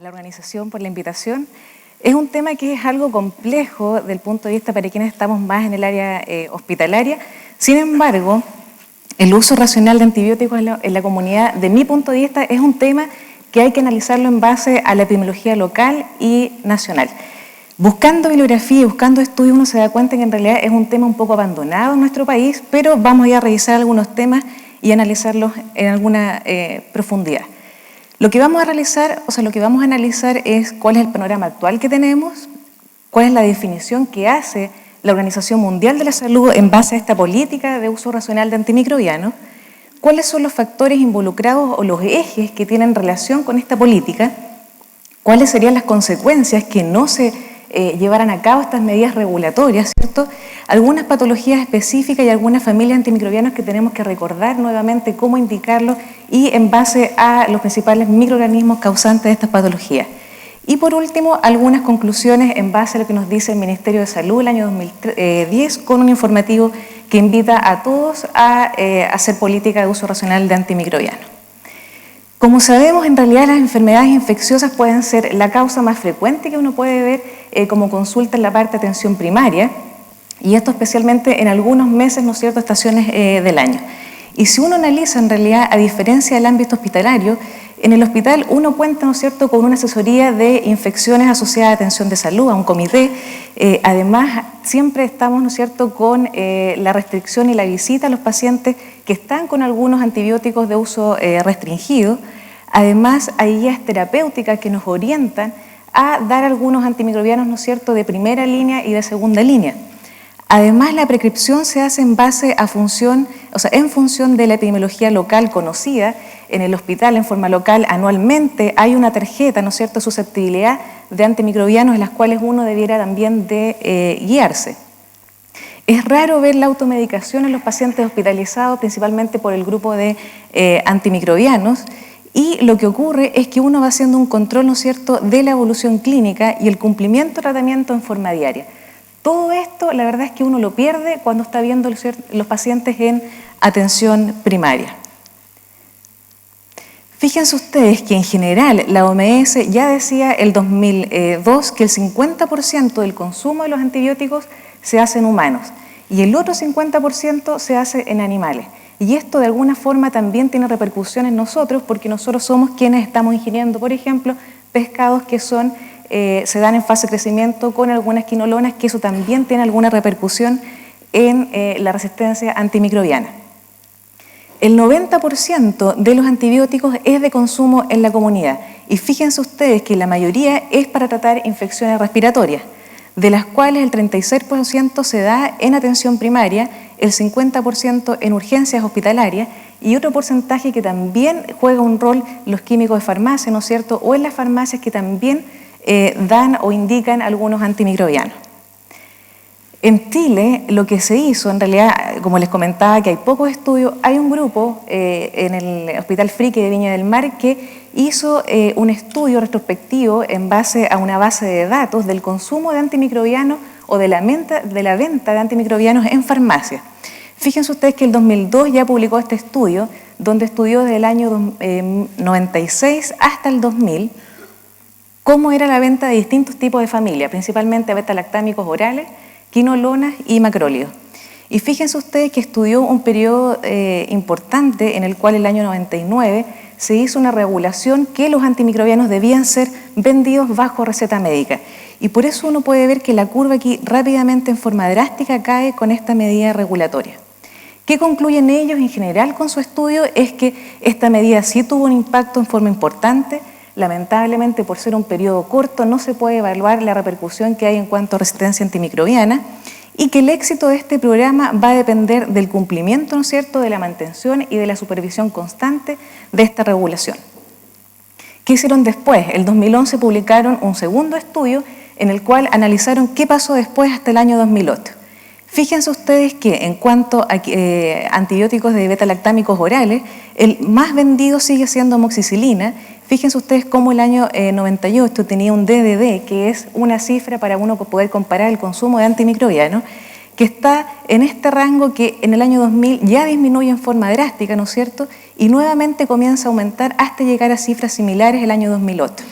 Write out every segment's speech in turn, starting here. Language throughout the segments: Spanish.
la organización por la invitación. Es un tema que es algo complejo desde el punto de vista para quienes estamos más en el área hospitalaria. Sin embargo, el uso racional de antibióticos en la comunidad, de mi punto de vista, es un tema que hay que analizarlo en base a la epidemiología local y nacional. Buscando bibliografía y buscando estudios, uno se da cuenta que en realidad es un tema un poco abandonado en nuestro país, pero vamos a revisar algunos temas y analizarlos en alguna profundidad. Lo que vamos a analizar es cuál es el panorama actual que tenemos, cuál es la definición que hace la Organización Mundial de la Salud en base a esta política de uso racional de antimicrobianos, cuáles son los factores involucrados o los ejes que tienen relación con esta política, cuáles serían las consecuencias que no se llevaran a cabo estas medidas regulatorias, ¿cierto? Algunas patologías específicas y algunas familias antimicrobianas que tenemos que recordar nuevamente cómo indicarlo y en base a los principales microorganismos causantes de estas patologías. Y por último, algunas conclusiones en base a lo que nos dice el Ministerio de Salud el año 2010 con un informativo que invita a todos a hacer política de uso racional de antimicrobianos. Como sabemos, en realidad las enfermedades infecciosas pueden ser la causa más frecuente que uno puede ver como consulta en la parte de atención primaria, y esto especialmente en algunos meses, ¿no es cierto?, estaciones del año. Y si uno analiza en realidad, a diferencia del ámbito hospitalario, en el hospital uno cuenta, ¿no es cierto?, con una asesoría de infecciones asociadas a atención de salud, a un comité. Además, siempre estamos, ¿no es cierto?, con la restricción y la visita a los pacientes que están con algunos antibióticos de uso restringido. Además, hay guías terapéuticas que nos orientan a dar algunos antimicrobianos, ¿no es cierto?, de primera línea y de segunda línea. Además, la prescripción se hace en función de la epidemiología local conocida. En el hospital, en forma local, anualmente hay una tarjeta, ¿no es cierto?, de susceptibilidad de antimicrobianos en las cuales uno debiera también de guiarse. Es raro ver la automedicación en los pacientes hospitalizados, principalmente por el grupo de antimicrobianos, y lo que ocurre es que uno va haciendo un control, ¿no es cierto?, de la evolución clínica y el cumplimiento de tratamiento en forma diaria. Todo esto, la verdad es que uno lo pierde cuando está viendo los pacientes en atención primaria. Fíjense ustedes que en general la OMS ya decía el 2002 que el 50% del consumo de los antibióticos se hace en humanos y el otro 50% se hace en animales. Y esto de alguna forma también tiene repercusiones en nosotros porque nosotros somos quienes estamos ingiriendo, por ejemplo, pescados que se dan en fase de crecimiento con algunas quinolonas, que eso también tiene alguna repercusión en la resistencia antimicrobiana. El 90% de los antibióticos es de consumo en la comunidad y fíjense ustedes que la mayoría es para tratar infecciones respiratorias, de las cuales el 36% se da en atención primaria, el 50% en urgencias hospitalarias y otro porcentaje que también juega un rol los químicos de farmacia, ¿no es cierto?, o en las farmacias que también dan o indican algunos antimicrobianos. En Chile, lo que se hizo, en realidad, como les comentaba que hay pocos estudios, hay un grupo en el Hospital Frique de Viña del Mar que hizo un estudio retrospectivo en base a una base de datos del consumo de antimicrobianos o de la venta de antimicrobianos en farmacias. Fíjense ustedes que el 2002 ya publicó este estudio, donde estudió desde el año 96 hasta el 2000 cómo era la venta de distintos tipos de familia, principalmente beta-lactámicos orales, quinolonas y macrólidos. Y fíjense ustedes que estudió un periodo importante en el cual el año 99 se hizo una regulación que los antimicrobianos debían ser vendidos bajo receta médica. Y por eso uno puede ver que la curva aquí rápidamente en forma drástica cae con esta medida regulatoria. ¿Qué concluyen ellos en general con su estudio? Es que esta medida sí tuvo un impacto en forma importante. Lamentablemente, por ser un periodo corto, no se puede evaluar la repercusión que hay en cuanto a resistencia antimicrobiana y que el éxito de este programa va a depender del cumplimiento, ¿no es cierto?, de la mantención y de la supervisión constante de esta regulación. ¿Qué hicieron después? El 2011 publicaron un segundo estudio en el cual analizaron qué pasó después hasta el año 2008. Fíjense ustedes que en cuanto a antibióticos de beta-lactámicos orales, el más vendido sigue siendo amoxicilina. Fíjense ustedes cómo el año 98 tenía un DDD, que es una cifra para uno poder comparar el consumo de antimicrobianos, que está en este rango que en el año 2000 ya disminuye en forma drástica, ¿no es cierto?, y nuevamente comienza a aumentar hasta llegar a cifras similares el año 2008.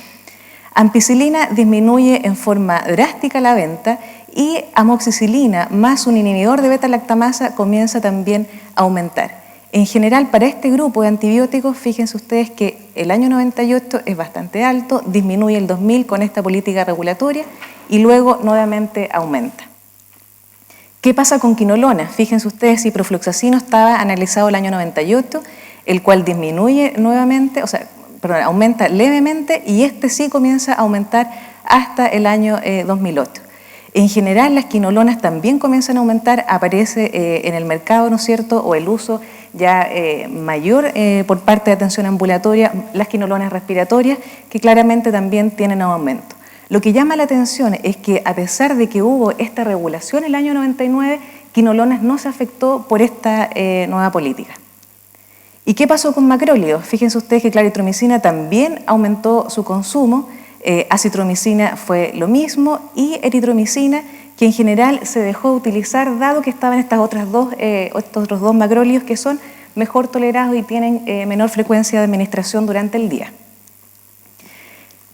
Ampicilina disminuye en forma drástica la venta y amoxicilina más un inhibidor de beta-lactamasa comienza también a aumentar. En general, para este grupo de antibióticos, fíjense ustedes que el año 98 es bastante alto, disminuye el 2000 con esta política regulatoria y luego nuevamente aumenta. ¿Qué pasa con quinolona? Fíjense ustedes, ciprofloxacino estaba analizado el año 98, el cual disminuye nuevamente, aumenta levemente y este sí comienza a aumentar hasta el año 2008. En general, las quinolonas también comienzan a aumentar, aparece en el mercado, ¿no es cierto?, o el uso ya mayor por parte de atención ambulatoria, las quinolonas respiratorias, que claramente también tienen aumento. Lo que llama la atención es que a pesar de que hubo esta regulación el año 99, quinolonas no se afectó por esta nueva política. ¿Y qué pasó con macrólidos? Fíjense ustedes que claritromicina también aumentó su consumo, acitromicina fue lo mismo y eritromicina, que en general se dejó de utilizar dado que estaban estos otros dos macrólidos que son mejor tolerados y tienen menor frecuencia de administración durante el día.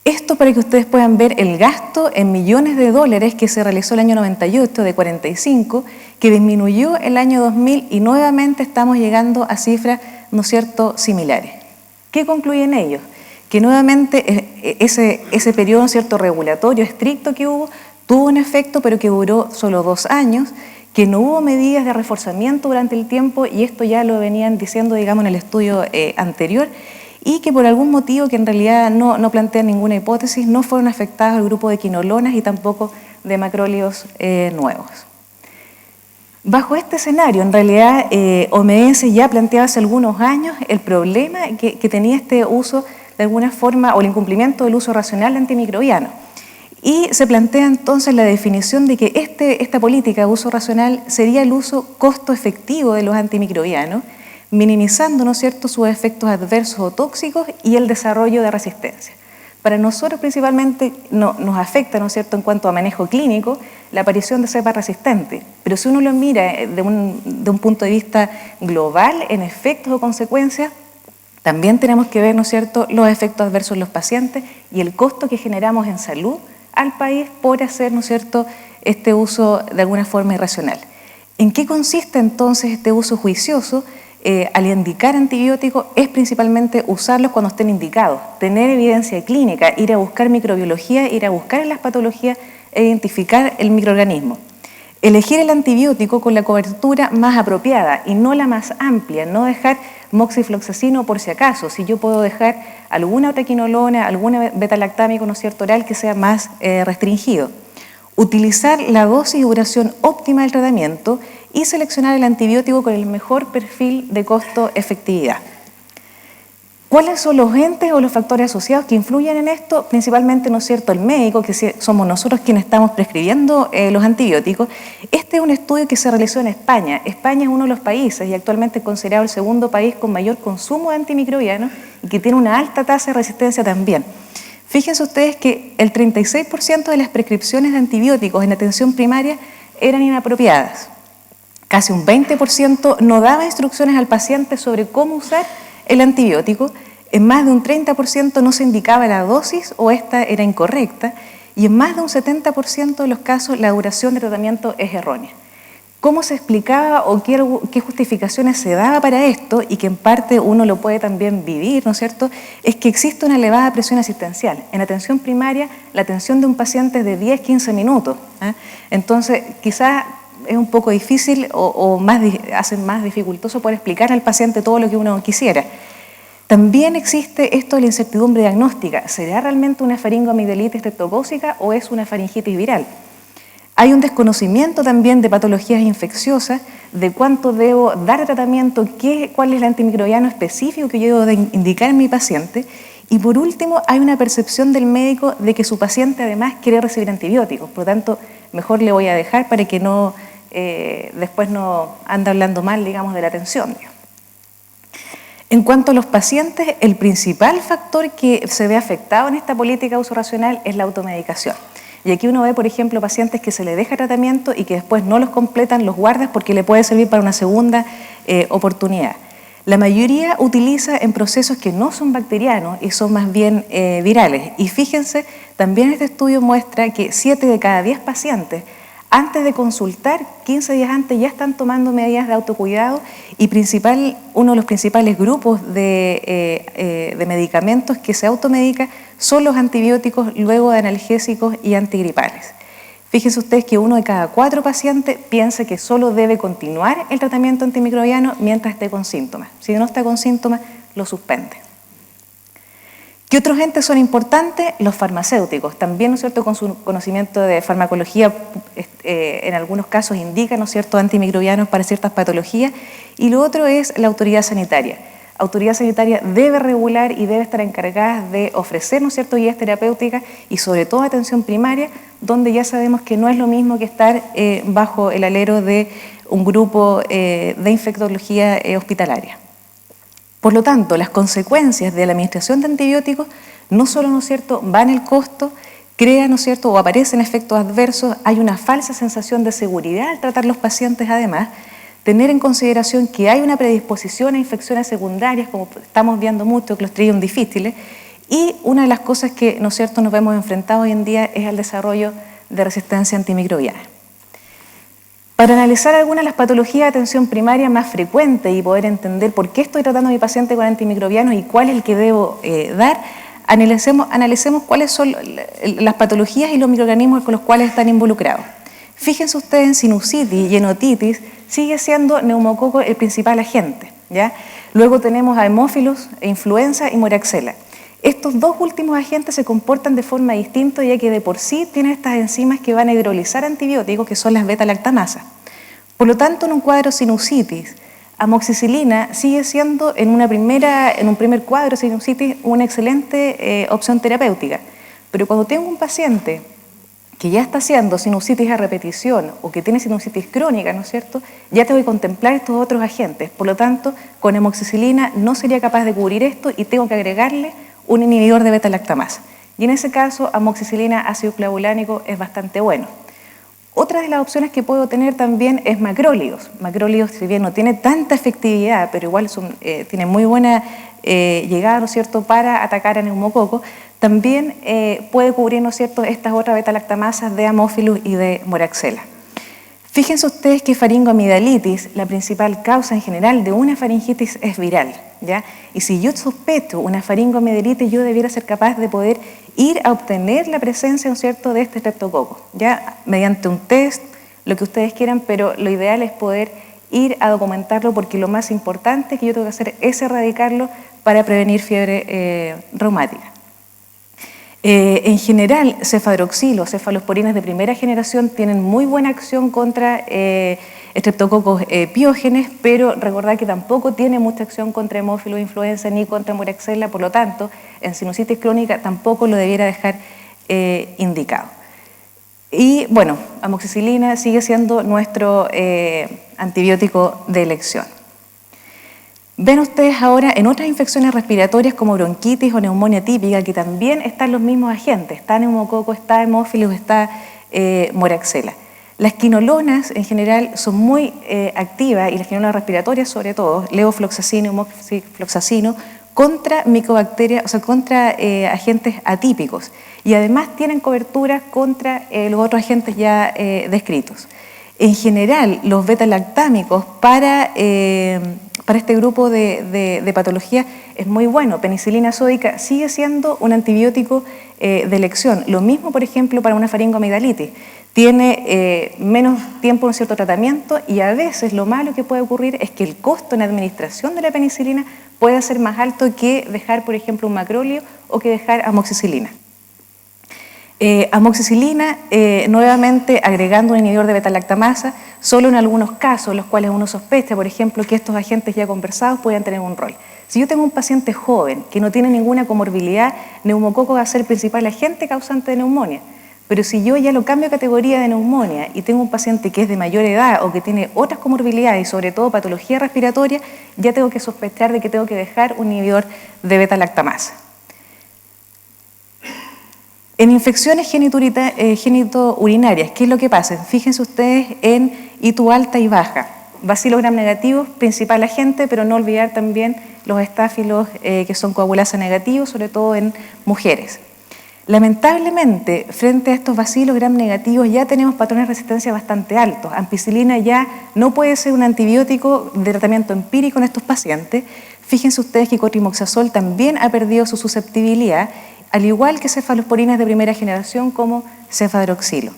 Esto para que ustedes puedan ver el gasto en millones de dólares que se realizó el año 98 de 45, que disminuyó el año 2000 y nuevamente estamos llegando a cifras, ¿no es cierto?, similares. ¿Qué concluyen ellos? Que nuevamente ese periodo, ¿no es cierto?, regulatorio estricto que hubo, tuvo un efecto pero que duró solo 2 años, que no hubo medidas de reforzamiento durante el tiempo y esto ya lo venían diciendo, digamos, en el estudio anterior, y que por algún motivo que en realidad no plantean ninguna hipótesis, no fueron afectados el grupo de quinolonas y tampoco de macrólidos nuevos. Bajo este escenario, en realidad, OMS ya planteaba hace algunos años el problema que tenía este uso de alguna forma, o el incumplimiento del uso racional de antimicrobianos. Y se plantea entonces la definición de que esta política de uso racional sería el uso costo efectivo de los antimicrobianos, minimizando, ¿no es cierto?, sus efectos adversos o tóxicos y el desarrollo de resistencia. Para nosotros principalmente nos afecta, ¿no es cierto?, en cuanto a manejo clínico, la aparición de cepas resistentes. Pero si uno lo mira de un punto de vista global, en efectos o consecuencias, también tenemos que ver, ¿no es cierto?, los efectos adversos en los pacientes y el costo que generamos en salud al país por hacer, ¿no es cierto?, este uso de alguna forma irracional. ¿En qué consiste entonces este uso juicioso? Al indicar antibióticos es principalmente usarlos cuando estén indicados, tener evidencia clínica, ir a buscar microbiología, ir a buscar en las patologías e identificar el microorganismo. Elegir el antibiótico con la cobertura más apropiada y no la más amplia, no dejar moxifloxacino por si acaso, si yo puedo dejar alguna otra quinolona, alguna beta-lactámico, ¿no es cierto?, oral que sea más restringido. Utilizar la dosis y duración óptima del tratamiento y seleccionar el antibiótico con el mejor perfil de costo-efectividad. ¿Cuáles son los entes o los factores asociados que influyen en esto? Principalmente, ¿no es cierto?, el médico, que somos nosotros quienes estamos prescribiendo los antibióticos. Este es un estudio que se realizó en España. España es uno de los países y actualmente es considerado el segundo país con mayor consumo de antimicrobianos y que tiene una alta tasa de resistencia también. Fíjense ustedes que el 36% de las prescripciones de antibióticos en atención primaria eran inapropiadas. Casi un 20% no daba instrucciones al paciente sobre cómo usar el antibiótico, en más de un 30% no se indicaba la dosis o esta era incorrecta y en más de un 70% de los casos la duración de tratamiento es errónea. ¿Cómo se explicaba o qué justificaciones se daba para esto? Y que en parte uno lo puede también vivir, ¿no es cierto? Es que existe una elevada presión asistencial. En atención primaria, la atención de un paciente es de 10-15 minutos. Entonces, quizás es un poco difícil o hace más dificultoso poder explicar al paciente todo lo que uno quisiera. También existe esto de la incertidumbre diagnóstica. ¿Será realmente una faringoamigdalitis streptocócica o es una faringitis viral? Hay un desconocimiento también de patologías infecciosas, de cuánto debo dar de tratamiento, cuál es el antimicrobiano específico que yo debo indicar en mi paciente. Y por último, hay una percepción del médico de que su paciente además quiere recibir antibióticos. Por lo tanto, mejor le voy a dejar para que después no ande hablando mal, digamos, de la atención. En cuanto a los pacientes, el principal factor que se ve afectado en esta política de uso racional es la automedicación. Y aquí uno ve, por ejemplo, pacientes que se les deja tratamiento y que después no los completan, los guardas porque le puede servir para una segunda oportunidad. La mayoría utiliza en procesos que no son bacterianos y son más bien virales. Y fíjense, también este estudio muestra que 7 de cada 10 pacientes, antes de consultar, 15 días antes, ya están tomando medidas de autocuidado y uno de los principales grupos de medicamentos que se automedica son los antibióticos, luego de analgésicos y antigripales. Fíjense ustedes que 1 de cada 4 pacientes piensa que solo debe continuar el tratamiento antimicrobiano mientras esté con síntomas. Si no está con síntomas, lo suspende. ¿Qué otros entes son importantes? Los farmacéuticos. También, ¿no es cierto?, con su conocimiento de farmacología, en algunos casos indican, ¿no es cierto?, antimicrobianos para ciertas patologías. Y lo otro es la autoridad sanitaria. La autoridad sanitaria debe regular y debe estar encargada de ofrecer, ¿no es cierto?, guías terapéuticas y sobre todo atención primaria, donde ya sabemos que no es lo mismo que estar bajo el alero de un grupo de infectología hospitalaria. Por lo tanto, las consecuencias de la administración de antibióticos no solo, ¿no es cierto?, van el costo, crean, ¿no es cierto?, o aparecen efectos adversos, hay una falsa sensación de seguridad al tratar los pacientes además, tener en consideración que hay una predisposición a infecciones secundarias, como estamos viendo mucho, Clostridium difficile, y una de las cosas que, ¿no es cierto?, nos vemos enfrentados hoy en día es el desarrollo de resistencia antimicrobiana. Para analizar algunas de las patologías de atención primaria más frecuentes y poder entender por qué estoy tratando a mi paciente con antimicrobianos y cuál es el que debo dar, analicemos cuáles son las patologías y los microorganismos con los cuales están involucrados. Fíjense ustedes, en sinusitis y en otitis sigue siendo neumococo el principal agente, ¿ya? Luego tenemos a hemófilos, influenza y moraxella. Estos dos últimos agentes se comportan de forma distinta, ya que de por sí tienen estas enzimas que van a hidrolizar antibióticos, que son las beta-lactamasas. Por lo tanto, en un cuadro sinusitis, amoxicilina sigue siendo en un primer cuadro de sinusitis una excelente opción terapéutica. Pero cuando tengo un paciente que ya está haciendo sinusitis a repetición o que tiene sinusitis crónica, ¿no es cierto?, ya tengo que contemplar estos otros agentes. Por lo tanto, con amoxicilina no sería capaz de cubrir esto y tengo que agregarle un inhibidor de beta-lactamasa. Y en ese caso, amoxicilina ácido clavulánico es bastante bueno. Otra de las opciones que puedo tener también es macrólidos. Macrólidos, si bien no tiene tanta efectividad, pero igual tiene muy buena llegada, ¿no es cierto?, para atacar a neumococo. También puede cubrir, ¿no es cierto?, estas otras beta-lactamasas de Haemophilus y de Moraxella. Fíjense ustedes que faringoamigdalitis, la principal causa en general de una faringitis es viral, ¿ya? Y si yo sospecho una faringoamigdalitis, yo debiera ser capaz de poder ir a obtener la presencia, ¿no es cierto?, de este estreptococo, ¿ya? Mediante un test, lo que ustedes quieran, pero lo ideal es poder ir a documentarlo, porque lo más importante que yo tengo que hacer es erradicarlo para prevenir fiebre reumática. En general, cefadroxilo, cefalosporinas de primera generación tienen muy buena acción contra estreptococos piógenes, pero recordad que tampoco tiene mucha acción contra hemófilos, influenza ni contra moraxella, por lo tanto, en sinusitis crónica tampoco lo debiera dejar indicado. Y bueno, amoxicilina sigue siendo nuestro antibiótico de elección. Ven ustedes ahora en otras infecciones respiratorias como bronquitis o neumonía típica, que también están los mismos agentes, está neumococo, está hemófilos, está moraxella. Las quinolonas en general son muy activas, y las quinolonas respiratorias sobre todo, levofloxacino, moxifloxacino, contra micobacterias, o sea, contra agentes atípicos, y además tienen cobertura contra los otros agentes ya descritos. En general, los beta-lactámicos para este grupo de patologías es muy bueno. Penicilina sódica sigue siendo un antibiótico de elección. Lo mismo, por ejemplo, para una faringoamigdalitis. Tiene menos tiempo en cierto tratamiento, y a veces lo malo que puede ocurrir es que el costo en administración de la penicilina puede ser más alto que dejar, por ejemplo, un macróleo o que dejar amoxicilina. Amoxicilina, nuevamente agregando un inhibidor de beta-lactamasa, solo en algunos casos, los cuales uno sospecha, por ejemplo, que estos agentes ya conversados puedan tener un rol. Si yo tengo un paciente joven que no tiene ninguna comorbilidad, neumococo va a ser el principal agente causante de neumonía. Pero si yo ya lo cambio a categoría de neumonía y tengo un paciente que es de mayor edad o que tiene otras comorbilidades y sobre todo patología respiratoria, ya tengo que sospechar de que tengo que dejar un inhibidor de beta-lactamasa. En infecciones genitourinarias, ¿qué es lo que pasa? Fíjense ustedes en ITU alta y baja. bacilos gram negativos, principal agente, pero no olvidar también los estáfilos que son coagulasa negativos, sobre todo en mujeres. Lamentablemente, frente a estos bacilos gram negativos ya tenemos patrones de resistencia bastante altos. Ampicilina ya no puede ser un antibiótico de tratamiento empírico en estos pacientes. Fíjense ustedes que cotrimoxazol también ha perdido su susceptibilidad, al igual que cefalosporinas de primera generación como cefadroxilo.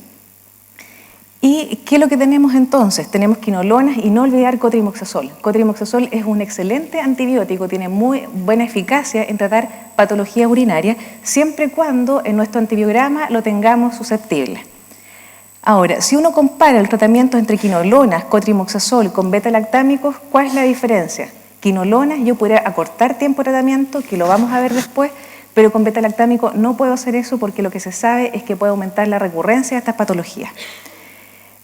¿Y qué es lo que tenemos entonces? Tenemos quinolonas y no olvidar cotrimoxazol. Cotrimoxazol es un excelente antibiótico, tiene muy buena eficacia en tratar patología urinaria, siempre y cuando en nuestro antibiograma lo tengamos susceptible. Ahora, si uno compara el tratamiento entre quinolonas, cotrimoxazol con beta-lactámicos, ¿cuál es la diferencia? Quinolonas yo podría acortar tiempo de tratamiento, que lo vamos a ver después, pero con beta-lactámico no puedo hacer eso porque lo que se sabe es que puede aumentar la recurrencia de estas patologías.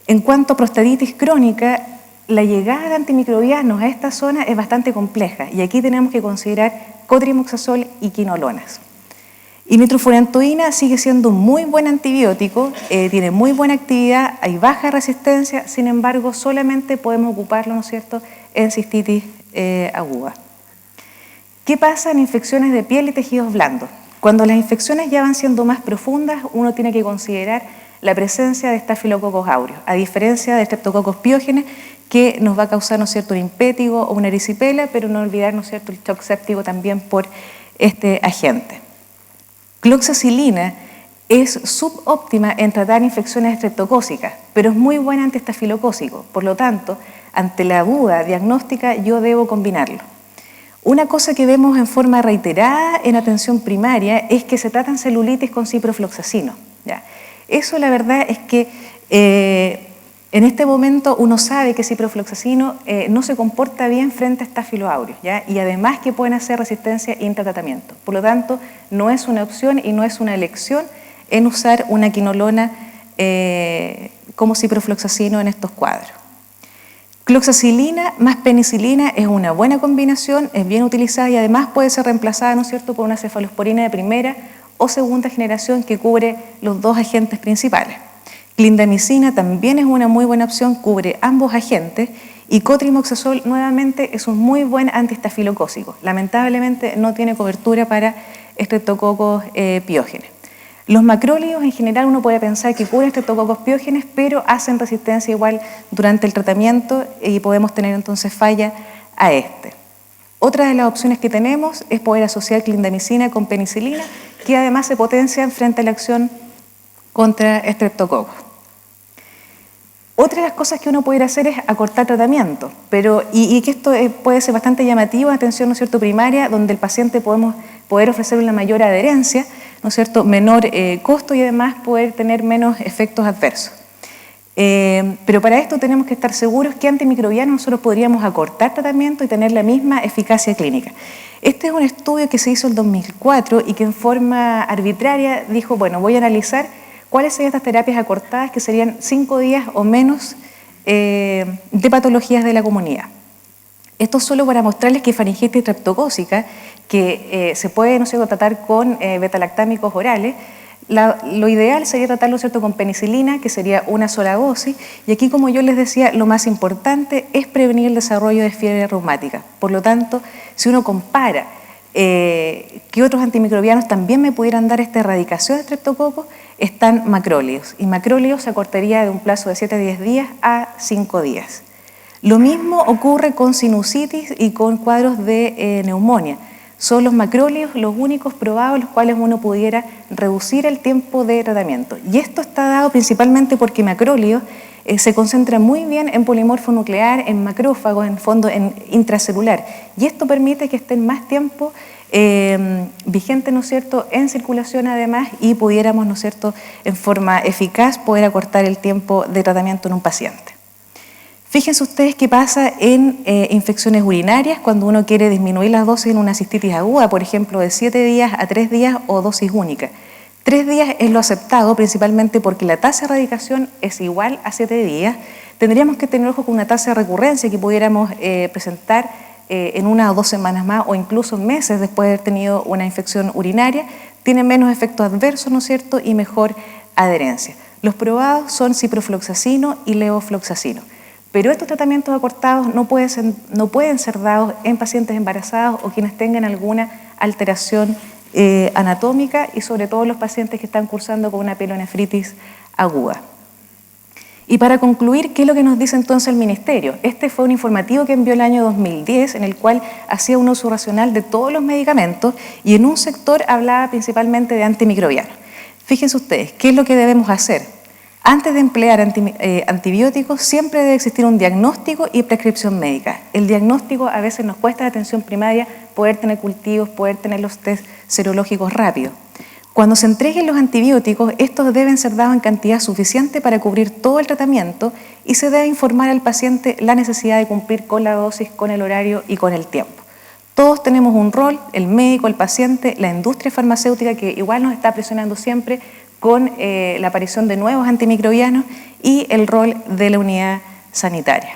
En cuanto a prostatitis crónica, la llegada de antimicrobianos a esta zona es bastante compleja y aquí tenemos que considerar cotrimoxazol y quinolonas. Y nitrofurantoína sigue siendo un muy buen antibiótico, tiene muy buena actividad, hay baja resistencia, sin embargo solamente podemos ocuparlo, ¿no es cierto?, en cistitis aguda. ¿Qué pasa en infecciones de piel y tejidos blandos? Cuando las infecciones ya van siendo más profundas, uno tiene que considerar la presencia de estafilococos aureus, a diferencia de Streptococcus pyogenes, que nos va a causar, ¿no es cierto?, un impétigo o una erisipela, pero no olvidar, ¿no es cierto?, el shock séptico también por este agente. Cloxacilina es subóptima en tratar infecciones estreptocócicas, pero es muy buena antiestafilocócico, por lo tanto, ante la duda diagnóstica yo debo combinarlo. Una cosa que vemos en forma reiterada en atención primaria es que se tratan celulitis con ciprofloxacino, ¿ya? Eso la verdad es que en este momento uno sabe que ciprofloxacino no se comporta bien frente a estáfilo aureus, ¿ya? Y además que pueden hacer resistencia intratratamiento. Por lo tanto, no es una opción y no es una elección en usar una quinolona como ciprofloxacino en estos cuadros. Cloxacilina más penicilina es una buena combinación, es bien utilizada y además puede ser reemplazada, ¿no es cierto?, por una cefalosporina de primera o segunda generación que cubre los dos agentes principales. Clindamicina también es una muy buena opción, cubre ambos agentes, y cotrimoxazol nuevamente es un muy buen antiestafilocócico. Lamentablemente no tiene cobertura para Streptococcus pyogenes. Los macrólidos en general uno puede pensar que cubren Streptococcus pyogenes, pero hacen resistencia igual durante el tratamiento y podemos tener entonces falla a este. Otra de las opciones que tenemos es poder asociar clindamicina con penicilina, que además se potencian frente a la acción contra estreptococos. Otra de las cosas que uno puede hacer es acortar tratamiento, y que esto puede ser bastante llamativo en atención, ¿no es cierto?, primaria, donde el paciente podemos poder ofrecer una mayor adherencia, ¿no es cierto?, menor costo y además poder tener menos efectos adversos. Pero para esto tenemos que estar seguros que antimicrobianos nosotros podríamos acortar tratamiento y tener la misma eficacia clínica. Este es un estudio que se hizo en 2004 y que en forma arbitraria dijo, bueno, voy a analizar cuáles serían estas terapias acortadas que serían 5 días o menos de patologías de la comunidad. Esto solo para mostrarles que faringitis streptocócica, que se puede, ¿no sé, tratar con betalactámicos orales, lo ideal sería tratarlo, ¿cierto?, con penicilina, que sería una sola dosis, y aquí, como yo les decía, lo más importante es prevenir el desarrollo de fiebre reumática. Por lo tanto, si uno compara que otros antimicrobianos también me pudieran dar esta erradicación de estreptococos, están macrólidos, y macrólidos se acortaría de un plazo de 7 a 10 días a 5 días. Lo mismo ocurre con sinusitis y con cuadros de neumonía. Son los macrólidos los únicos probados los cuales uno pudiera reducir el tiempo de tratamiento. Y esto está dado principalmente porque macrólidos se concentra muy bien en polimorfo nuclear, en macrófagos, en fondo en intracelular. Y esto permite que estén más tiempo vigentes, ¿no es cierto?, en circulación además, y pudiéramos, ¿no es cierto?, en forma eficaz poder acortar el tiempo de tratamiento en un paciente. Fíjense ustedes qué pasa en infecciones urinarias cuando uno quiere disminuir las dosis en una cistitis aguda, por ejemplo, de 7 días a 3 días o dosis única. 3 días es lo aceptado, principalmente porque la tasa de erradicación es igual a 7 días. Tendríamos que tener ojo con una tasa de recurrencia que pudiéramos presentar en 1 o 2 semanas más o incluso meses después de haber tenido una infección urinaria. Tiene menos efectos adversos, ¿no es cierto?, y mejor adherencia. Los probados son ciprofloxacino y levofloxacino. Pero estos tratamientos acortados no pueden ser dados en pacientes embarazadas o quienes tengan alguna alteración anatómica y sobre todo los pacientes que están cursando con una pielonefritis aguda. Y para concluir, ¿qué es lo que nos dice entonces el Ministerio? Este fue un informativo que envió el año 2010 en el cual hacía un uso racional de todos los medicamentos y en un sector hablaba principalmente de antimicrobianos. Fíjense ustedes, ¿qué es lo que debemos hacer? Antes de emplear antibióticos siempre debe existir un diagnóstico y prescripción médica. El diagnóstico a veces nos cuesta la atención primaria poder tener cultivos, poder tener los test serológicos rápidos. Cuando se entreguen los antibióticos, estos deben ser dados en cantidad suficiente para cubrir todo el tratamiento y se debe informar al paciente la necesidad de cumplir con la dosis, con el horario y con el tiempo. Todos tenemos un rol, el médico, el paciente, la industria farmacéutica que igual nos está presionando siempre con la aparición de nuevos antimicrobianos y el rol de la unidad sanitaria.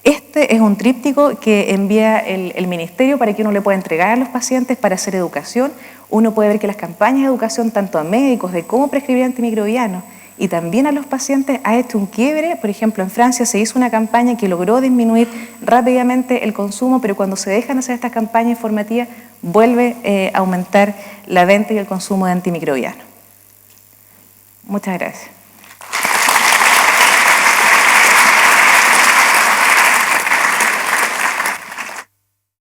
Este es un tríptico que envía el Ministerio para que uno le pueda entregar a los pacientes para hacer educación. Uno puede ver que las campañas de educación, tanto a médicos de cómo prescribir antimicrobianos y también a los pacientes, ha hecho un quiebre. Por ejemplo, en Francia se hizo una campaña que logró disminuir rápidamente el consumo, pero cuando se dejan hacer estas campañas informativas, vuelve a aumentar la venta y el consumo de antimicrobianos. Muchas gracias.